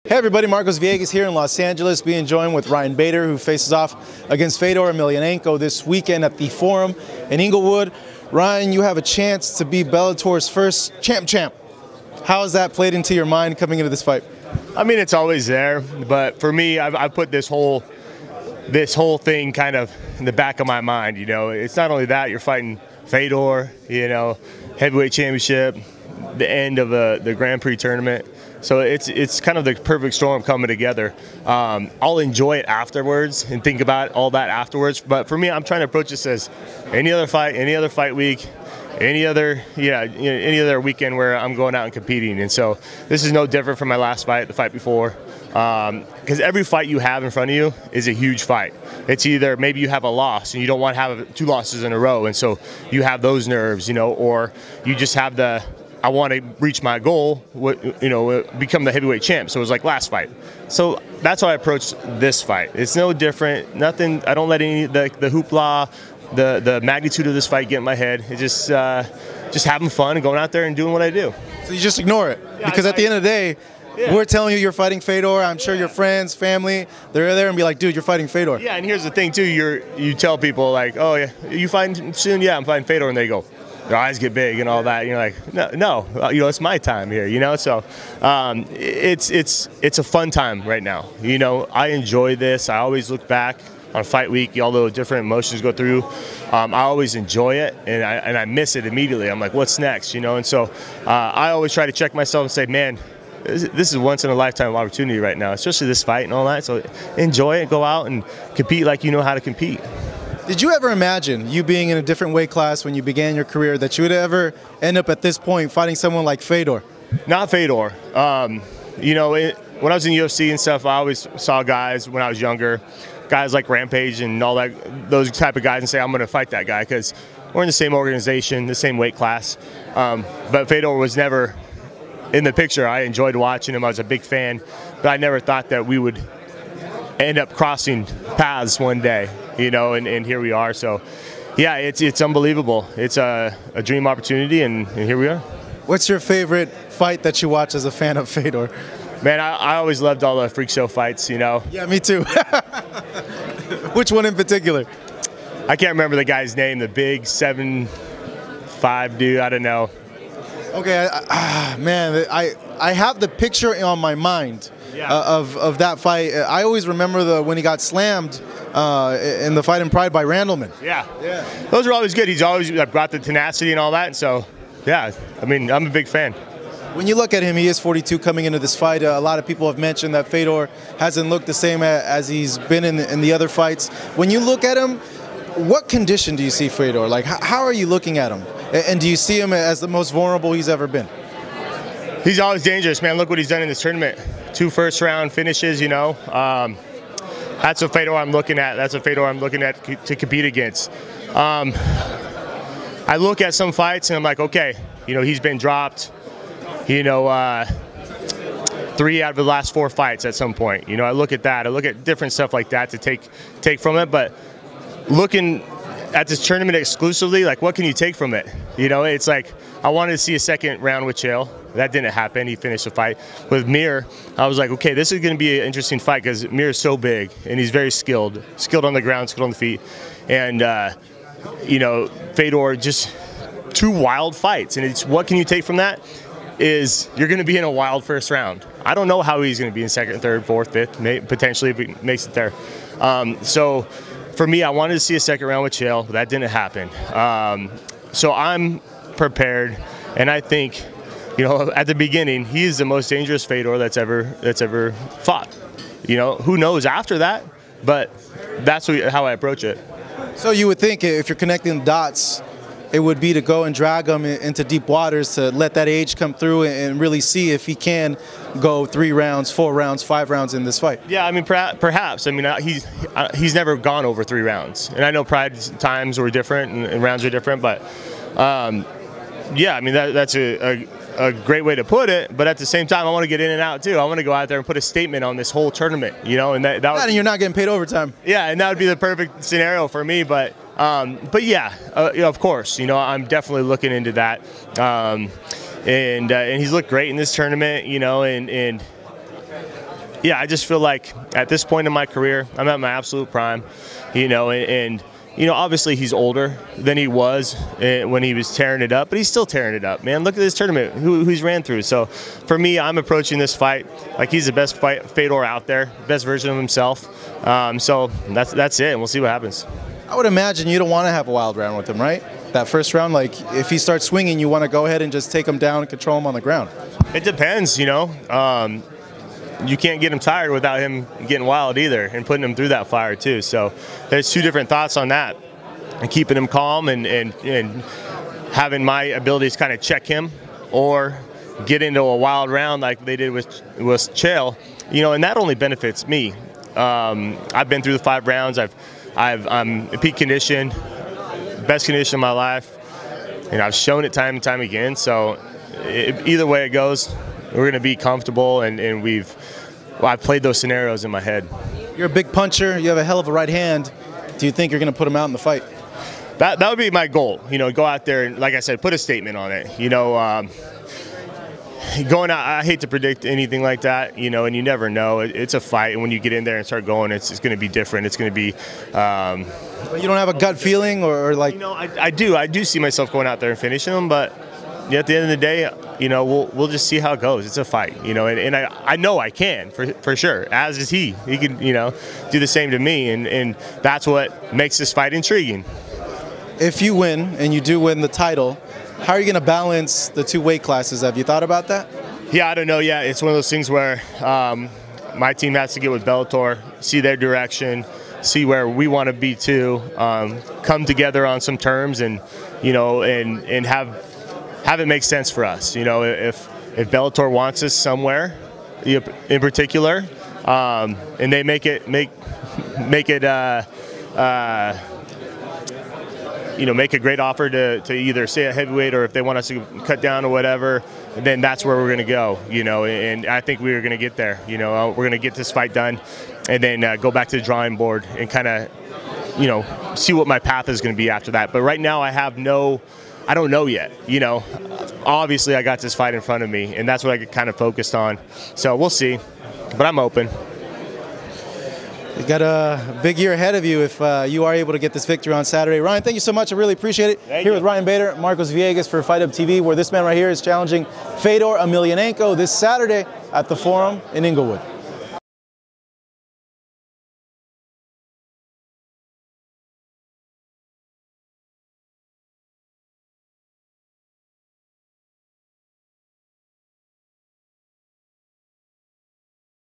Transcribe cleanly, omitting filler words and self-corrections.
Hey everybody, Marcos Villegas here in Los Angeles, being joined with Ryan Bader, who faces off against Fedor Emelianenko this weekend at the Forum in Inglewood. Ryan, you have a chance to be Bellator's first champ. How has that played into your mind coming into this fight? I mean, it's always there, but for me, I've put this whole thing kind of in the back of my mind. You know, it's not only that, you're fighting Fedor, you know, heavyweight championship, the end of the Grand Prix tournament. So it's kind of the perfect storm coming together. I'll enjoy it afterwards and think about all that afterwards. But for me, I'm trying to approach this as any other fight week, any other weekend where I'm going out and competing. And so this is no different from my last fight, the fight before. Because every fight you have in front of you is a huge fight. It's either maybe you have a loss and you don't want to have 2 losses in a row, and so you have those nerves, you know, or you just have I want to reach my goal, you know, become the heavyweight champ. So it was like last fight. So that's how I approached this fight. It's no different. Nothing. I don't let any the hoopla, the magnitude of this fight get in my head. It's just having fun and going out there and doing what I do. So you just ignore it, because at the end of the day, we're telling you you're fighting Fedor. I'm sure your friends, family, they're there and be like, dude, you're fighting Fedor. Yeah, and here's the thing too. You tell people like, oh yeah, you fighting soon? Yeah, I'm fighting Fedor, and they go, their eyes get big and all that. And you're like, no, you know, it's my time here, you know. So it's a fun time right now. You know, I enjoy this. I always look back on fight week, all the different emotions go through. I always enjoy it, and I miss it immediately. I'm like, what's next, you know? And so I always try to check myself and say, man, this is once in a lifetime opportunity right now, especially this fight and all that. So enjoy it, go out and compete like you know how to compete. Did you ever imagine, you being in a different weight class when you began your career, that you would ever end up at this point fighting someone like Fedor? Not Fedor. You know, when I was in UFC and stuff, I always saw guys when I was younger, guys like Rampage and all that, those type of guys, and say, I'm going to fight that guy because we're in the same organization, the same weight class. But Fedor was never in the picture. I enjoyed watching him. I was a big fan, but I never thought that we would end up crossing paths one day, you know, and here we are. So yeah, it's unbelievable. It's a dream opportunity, and here we are. What's your favorite fight that you watch as a fan of Fedor? Man, I always loved all the freak show fights, you know. Yeah, me too. Which one in particular? I can't remember the guy's name, the big 7'5" dude, I don't know. Okay, man, I have the picture on my mind. Yeah. Of that fight. I always remember when he got slammed in the fight in Pride by Randleman. Yeah. Those are always good. He's always brought the tenacity and all that. And so, yeah, I mean, I'm a big fan. When you look at him, he is 42 coming into this fight. A lot of people have mentioned that Fedor hasn't looked the same as he's been in the other fights. When you look at him, what condition do you see Fedor? Like, how are you looking at him? And do you see him as the most vulnerable he's ever been? He's always dangerous, man. Look what he's done in this tournament. 2 first-round finishes, you know. That's what Fedor I'm looking at. That's what Fedor I'm looking at to compete against. I look at some fights and I'm like, okay, you know, he's been dropped, you know, 3 out of the last 4 fights at some point. You know, I look at that. I look at different stuff like that to take from it. But looking at this tournament exclusively, like, what can you take from it? You know, it's like, I wanted to see a second round with Chael. That didn't happen. He finished the fight. With Mir, I was like, okay, this is going to be an interesting fight because Mir is so big and he's very skilled on the ground, skilled on the feet. And, you know, Fedor, just 2 wild fights. And it's, what can you take from that is you're going to be in a wild first round. I don't know how he's going to be in 2nd, 3rd, 4th, 5th, potentially if he makes it there. So for me, I wanted to see a second round with Chael. That didn't happen. So I'm prepared, and I think, you know, at the beginning, he is the most dangerous Fedor that's ever fought. You know, who knows after that, but that's how I approach it. So you would think, if you're connecting the dots, it would be to go and drag him into deep waters, to let that age come through and really see if he can go 3 rounds, 4 rounds, 5 rounds in this fight. Yeah, I mean, perhaps. I mean, he's never gone over 3 rounds, and I know Pride times were different and rounds are different, but yeah, I mean, that's a great way to put it, but at the same time, I want to get in and out too. I want to go out there and put a statement on this whole tournament, you know, and and you're not getting paid overtime. Yeah, and that would be the perfect scenario for me. But yeah, you know, of course, you know, I'm definitely looking into that. And he's looked great in this tournament, you know, and Yeah, I just feel like at this point in my career, I'm at my absolute prime, you know, and you know, obviously he's older than he was when he was tearing it up, but he's still tearing it up, man. Look at this tournament, who he's ran through. So for me, I'm approaching this fight like he's the best Fedor out there, best version of himself. So that's it, and we'll see what happens. I would imagine you don't want to have a wild round with him, right? That first round, like if he starts swinging, you want to go ahead and just take him down and control him on the ground. It depends, you know. You can't get him tired without him getting wild either and putting him through that fire too. So there's two different thoughts on that. And keeping him calm and having my abilities kind of check him or get into a wild round like they did with Chael, you know, and that only benefits me. I've been through the 5 rounds. I'm in peak condition, best condition of my life, and I've shown it time and time again. So either way it goes, we're going to be comfortable, and I've played those scenarios in my head. You're a big puncher. You have a hell of a right hand. Do you think you're going to put him out in the fight? That would be my goal. You know, go out there and, like I said, put a statement on it. You know, going out, I hate to predict anything like that. You know, and you never know. It's a fight, and when you get in there and start going, it's going to be different. It's going to be. But you don't have a gut feeling, or like. You know, I do see myself going out there and finishing them, but. At the end of the day, you know, we'll just see how it goes. It's a fight, you know, and I know I can for sure. As is he. He can, you know, do the same to me, and that's what makes this fight intriguing. If you win and you do win the title, how are you going to balance the 2 weight classes? Have you thought about that? Yeah, I don't know yet. It's one of those things where my team has to get with Bellator, see their direction, see where we want to be too, come together on some terms, and you know, and have it make sense for us. You know, if Bellator wants us somewhere, in particular, and they make it you know, make a great offer to either stay at heavyweight, or if they want us to cut down or whatever, then that's where we're going to go. You know, and I think we are going to get there. You know, we're going to get this fight done, and then go back to the drawing board and kind of, you know, see what my path is going to be after that. But right now, I don't know yet. You know, obviously I got this fight in front of me, and that's what I get kind of focused on. So we'll see, but I'm open. You got a big year ahead of you if you are able to get this victory on Saturday. Ryan, thank you so much. I really appreciate it. Thank Here you. with Ryan Bader, Marcos Villegas for Fight Up TV, where this man right here is challenging Fedor Emelianenko this Saturday at the Forum in Inglewood.